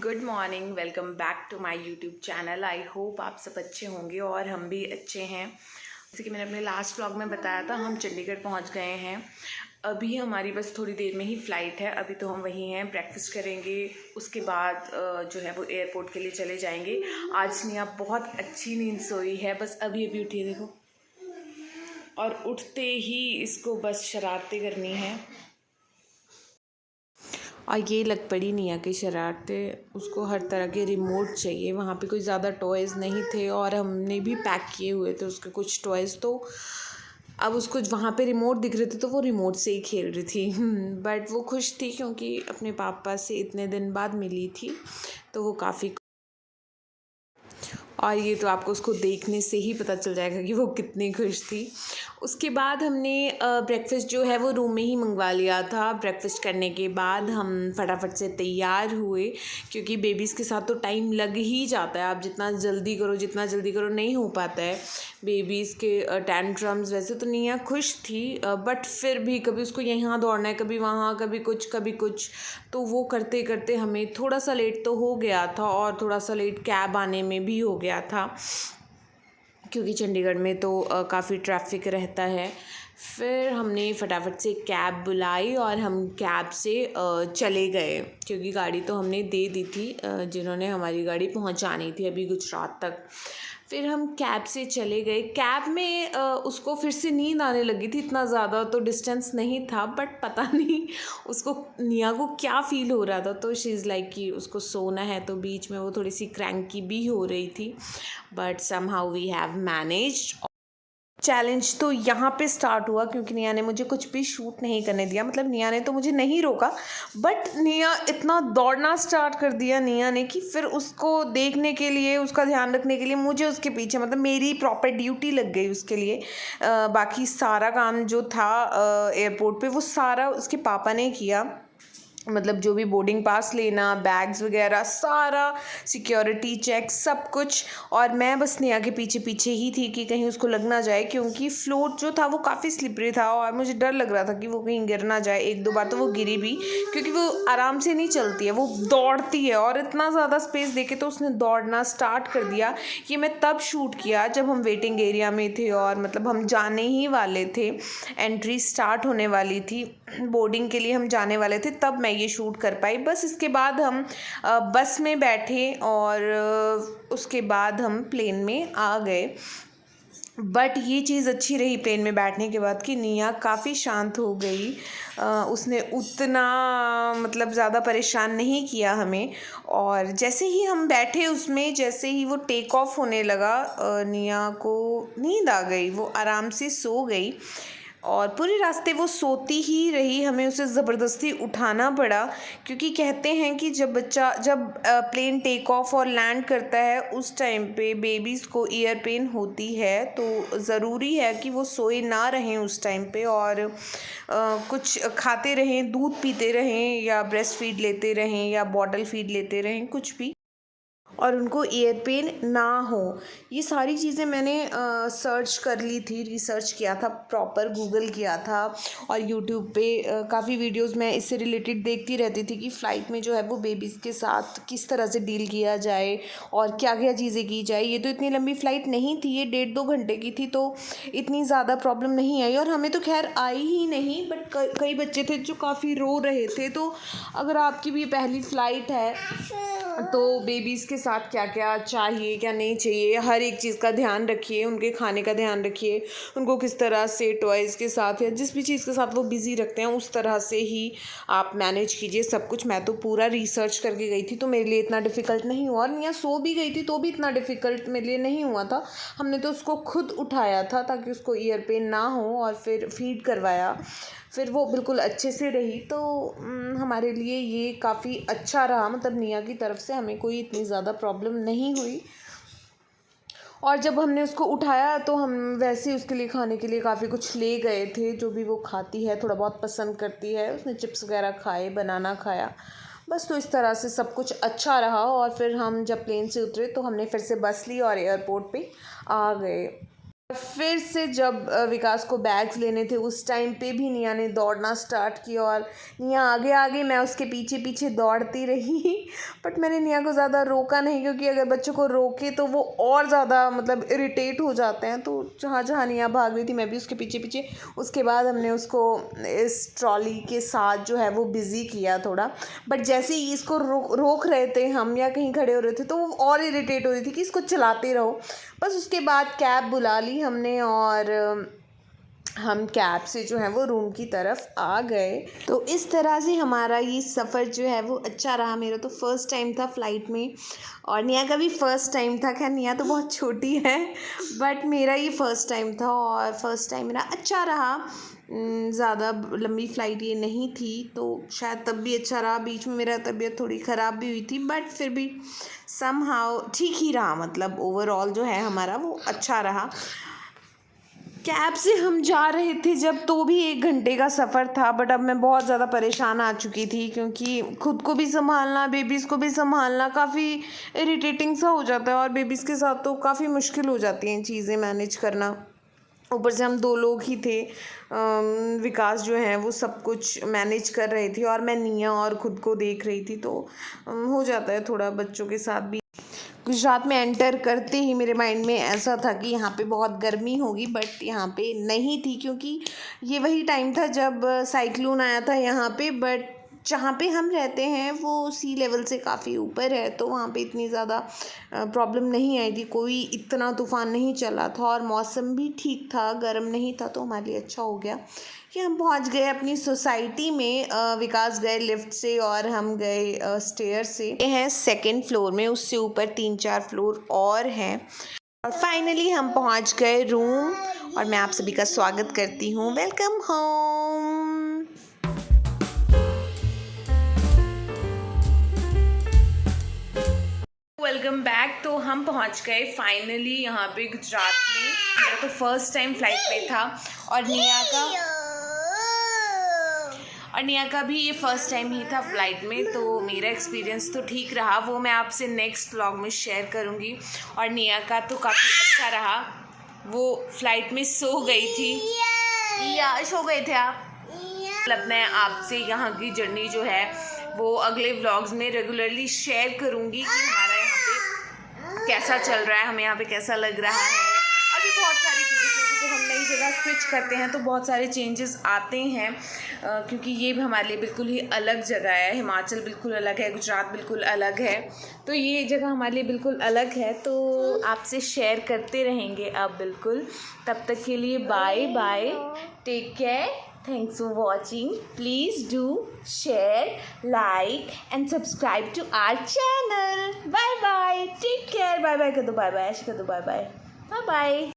Good morning. Welcome back to my YouTube channel. I hope आप सब अच्छे होंगे और हम भी अच्छे हैं। जैसे कि मैंने अपने लास्ट व्लॉग में बताया था, हम चंडीगढ़ पहुंच गए हैं। अभी हमारी बस थोड़ी देर में ही फ़्लाइट है। अभी तो हम वहीं हैं, ब्रेकफास्ट करेंगे, उसके बाद जो है वो एयरपोर्ट के लिए चले जाएंगे। आज निया बहुत अच्छी नींद सोई है, बस अभी अभी उठी है देखो, और उठते ही इसको बस शरारतें करनी है। और ये लग पड़ी निया की शरारतें, उसको हर तरह के रिमोट चाहिए। वहाँ पे कोई ज़्यादा टॉयज़ नहीं थे और हमने भी पैक किए हुए थे उसके कुछ टॉयज़, तो अब उसको वहाँ पे रिमोट दिख रहे थे तो वो रिमोट से ही खेल रही थी। बट वो खुश थी क्योंकि अपने पापा से इतने दिन बाद मिली थी, तो वो काफ़ी। और ये तो आपको उसको देखने से ही पता चल जाएगा कि वो कितनी खुश थी। उसके बाद हमने ब्रेकफ़ास्ट जो है वो रूम में ही मंगवा लिया था। ब्रेकफ़ास्ट करने के बाद हम फटाफट से तैयार हुए, क्योंकि बेबीज़ के साथ तो टाइम लग ही जाता है। आप जितना जल्दी करो नहीं हो पाता है। बेबीज़ के टेंट्रम्स, वैसे तो निया खुश थी बट फिर भी कभी उसको यहाँ दौड़ना है, कभी वहाँ, कभी कुछ, तो वो करते करते हमें थोड़ा सा लेट तो हो गया था, और थोड़ा सा लेट कैब आने में भी हो गया था, क्योंकि चंडीगढ़ में तो काफ़ी ट्रैफिक रहता है। फिर हमने फटाफट से कैब बुलाई और हम कैब से चले गए, क्योंकि गाड़ी तो हमने दे दी थी जिन्होंने हमारी गाड़ी पहुंचानी थी अभी गुजरात तक। फिर हम कैब से चले गए। कैब में उसको फिर से नींद आने लगी थी। इतना ज़्यादा तो डिस्टेंस नहीं था, बट पता नहीं उसको, निया को क्या फ़ील हो रहा था, तो शी इज़ लाइक कि उसको सोना है, तो बीच में वो थोड़ी सी क्रैंकी भी हो रही थी। But somehow we have managed. Challenge तो यहाँ पे स्टार्ट हुआ, क्योंकि निया ने मुझे कुछ भी शूट नहीं करने दिया। मतलब निया ने तो मुझे नहीं रोका, बट निया इतना दौड़ना स्टार्ट कर दिया निया ने कि फिर उसको देखने के लिए, उसका ध्यान रखने के लिए मुझे उसके पीछे, मतलब मेरी प्रॉपर ड्यूटी लग गई उसके लिए। बाकी सारा काम जो था एयरपोर्ट पे, वो सारा उसके पापा ने किया। मतलब जो भी बोर्डिंग पास लेना, बैग्स वगैरह, सारा सिक्योरिटी चेक, सब कुछ। और मैं बस नेहा के पीछे पीछे ही थी कि कहीं उसको लग ना जाए, क्योंकि फ्लोर जो था वो काफ़ी स्लिपरी था और मुझे डर लग रहा था कि वो कहीं गिर ना जाए। एक दो बार तो वो गिरी भी, क्योंकि वो आराम से नहीं चलती है, वो दौड़ती है, और इतना ज़्यादा स्पेस देके तो उसने दौड़ना स्टार्ट कर दिया। ये मैं तब शूट किया जब हम वेटिंग एरिया में थे, और मतलब हम जाने ही वाले थे, एंट्री स्टार्ट होने वाली थी, बोर्डिंग के लिए हम जाने वाले थे, तब मैं ये शूट कर पाई। बस इसके बाद हम बस में बैठे और उसके बाद हम प्लेन में आ गए। बट ये चीज़ अच्छी रही प्लेन में बैठने के बाद कि निया काफ़ी शांत हो गई। उसने उतना मतलब ज़्यादा परेशान नहीं किया हमें। और जैसे ही हम बैठे उसमें, जैसे ही वो टेक ऑफ होने लगा, निया को नींद आ गई, वो आराम से सो गई, और पूरे रास्ते वो सोती ही रही। हमें उसे ज़बरदस्ती उठाना पड़ा, क्योंकि कहते हैं कि जब प्लेन टेक ऑफ और लैंड करता है, उस टाइम पे बेबीज़ को ईयर पेन होती है, तो ज़रूरी है कि वो सोए ना रहें उस टाइम पे, और कुछ खाते रहें, दूध पीते रहें, या ब्रेस्ट फीड लेते रहें, या बॉटल फीड लेते रहें, कुछ भी, और उनको ईयर पेन ना हो। ये सारी चीज़ें मैंने सर्च कर ली थी, रिसर्च किया था, प्रॉपर गूगल किया था, और यूट्यूब पे काफ़ी वीडियोस मैं इससे रिलेटेड देखती रहती थी कि फ़्लाइट में जो है वो बेबीज़ के साथ किस तरह से डील किया जाए और क्या क्या चीज़ें की जाए। ये तो इतनी लंबी फ़्लाइट नहीं थी, ये 1.5-2 घंटे की थी, तो इतनी ज़्यादा प्रॉब्लम नहीं आई, और हमें तो खैर आई ही नहीं। बट कई बच्चे थे जो काफ़ी रो रहे थे। तो अगर आपकी भी पहली फ़्लाइट है, तो बेबीज़ के साथ क्या क्या चाहिए, क्या नहीं चाहिए, हर एक चीज़ का ध्यान रखिए। उनके खाने का ध्यान रखिए, उनको किस तरह से टॉयज़ के साथ या जिस भी चीज़ के साथ वो बिज़ी रखते हैं, उस तरह से ही आप मैनेज कीजिए सब कुछ। मैं तो पूरा रिसर्च करके गई थी, तो मेरे लिए इतना डिफ़िकल्ट नहीं हुआ। और निया सो भी गई थी तो भी इतना डिफ़िकल्ट मेरे लिए नहीं हुआ था। हमने तो उसको खुद उठाया था ताकि उसको ईयर पेन ना हो, और फिर फीड करवाया, फिर वो बिल्कुल अच्छे से रही। तो हमारे लिए ये काफ़ी अच्छा रहा, मतलब निया की तरफ से हमें कोई इतनी ज़्यादा प्रॉब्लम नहीं हुई। और जब हमने उसको उठाया तो हम वैसे ही उसके लिए खाने के लिए काफ़ी कुछ ले गए थे, जो भी वो खाती है, थोड़ा बहुत पसंद करती है। उसने चिप्स वगैरह खाए, बनाना खाया, बस। तो इस तरह से सब कुछ अच्छा रहा। और फिर हम जब प्लेन से उतरे तो हमने फिर से बस ली और एयरपोर्ट पे आ गए। फिर से जब विकास को बैग्स लेने थे उस टाइम पे भी निया ने दौड़ना स्टार्ट किया और निया आगे आगे, मैं उसके पीछे पीछे दौड़ती रही। बट मैंने निया को ज़्यादा रोका नहीं, क्योंकि अगर बच्चों को रोके तो वो और ज़्यादा मतलब इरिटेट हो जाते हैं। तो जहाँ जहाँ निया भाग रही थी मैं भी उसके पीछे पीछे। उसके बाद हमने उसको इस ट्रॉली के साथ जो है वो बिज़ी किया थोड़ा। बट जैसे ही इसको रोक रहे थे हम या कहीं खड़े हो रहे थे तो वो और इरिटेट हो रही थी कि इसको चलाते रहो। बस उसके बाद कैब बुला ली हमने और हम कैब से जो है वो रूम की तरफ आ गए। तो इस तरह से हमारा ये सफ़र जो है वो अच्छा रहा। मेरा तो फर्स्ट टाइम था फ़्लाइट में और निया का भी फ़र्स्ट टाइम था। खैर निया तो बहुत छोटी है, बट मेरा ये फ़र्स्ट टाइम था और फर्स्ट टाइम मेरा अच्छा रहा। ज़्यादा लंबी फ़्लाइट ये नहीं थी तो शायद तब भी अच्छा रहा। बीच में मेरा तबीयत थोड़ी ख़राब भी हुई थी, बट फिर भी समहाउ ठीक ही रहा। मतलब ओवरऑल जो है हमारा वो अच्छा रहा। कैब से हम जा रहे थे जब, तो भी 1 घंटे का सफ़र था। बट अब मैं बहुत ज़्यादा परेशान आ चुकी थी, क्योंकि खुद को भी संभालना, बेबीज़ को भी संभालना काफ़ी इरिटेटिंग सा हो जाता है। और बेबीज़ के साथ तो काफ़ी मुश्किल हो जाती हैं चीज़ें मैनेज करना। ऊपर से हम 2 लोग ही थे। विकास जो है वो सब कुछ मैनेज कर रहे थे और मैं निया और ख़ुद को देख रही थी। तो हो जाता है थोड़ा बच्चों के साथ भी। गुजरात में एंटर करते ही मेरे माइंड में ऐसा था कि यहाँ पे बहुत गर्मी होगी, बट यहाँ पे नहीं थी, क्योंकि ये वही टाइम था जब साइक्लोन आया था यहाँ पे। बट जहाँ पे हम रहते हैं वो सी लेवल से काफ़ी ऊपर है, तो वहाँ पे इतनी ज़्यादा प्रॉब्लम नहीं आई थी। कोई इतना तूफ़ान नहीं चला था और मौसम भी ठीक था, गर्म नहीं था, तो हमारे लिए अच्छा हो गया कि हम पहुंच गए अपनी सोसाइटी में। विकास गए लिफ्ट से और हम गए स्टेयर से। ये हैं 2nd फ्लोर में, उससे ऊपर 3-4 फ्लोर और हैं। और फाइनली हम पहुंच गए रूम और मैं आप सभी का स्वागत करती हूँ। Welcome home. Welcome back. तो हम पहुंच गए फाइनली यहाँ पे गुजरात में। मेरा तो फर्स्ट टाइम फ्लाइट में था और निया का भी ये फ़र्स्ट टाइम ही था फ़्लाइट में। तो मेरा एक्सपीरियंस तो ठीक रहा, वो मैं आपसे नेक्स्ट व्लॉग में शेयर करूँगी। और निया का तो काफ़ी अच्छा रहा। वो फ़्लाइट में सो गई थी या सो गए थे आप? मतलब मैं आपसे यहाँ की जर्नी जो है वो अगले व्लॉग्स में रेगुलरली शेयर करूँगी कि हमारा यहाँ पे कैसा चल रहा है, हमें यहाँ पे कैसा लग रहा है। अभी बहुत सारी चीज़ें, क्योंकि जब हम नई जगह स्विच करते हैं तो बहुत सारे चेंजेस आते हैं, क्योंकि ये भी हमारे लिए बिल्कुल ही अलग जगह है। हिमाचल बिल्कुल अलग है, गुजरात बिल्कुल अलग है, तो ये जगह हमारे लिए बिल्कुल अलग है। तो आपसे शेयर करते रहेंगे अब बिल्कुल। तब तक के लिए bye bye, take care, thanks for watching. Please do share, like and subscribe to our channel. Bye bye, take care, bye bye कर दो, bye bye ऐसे कर दो, bye bye, bye bye.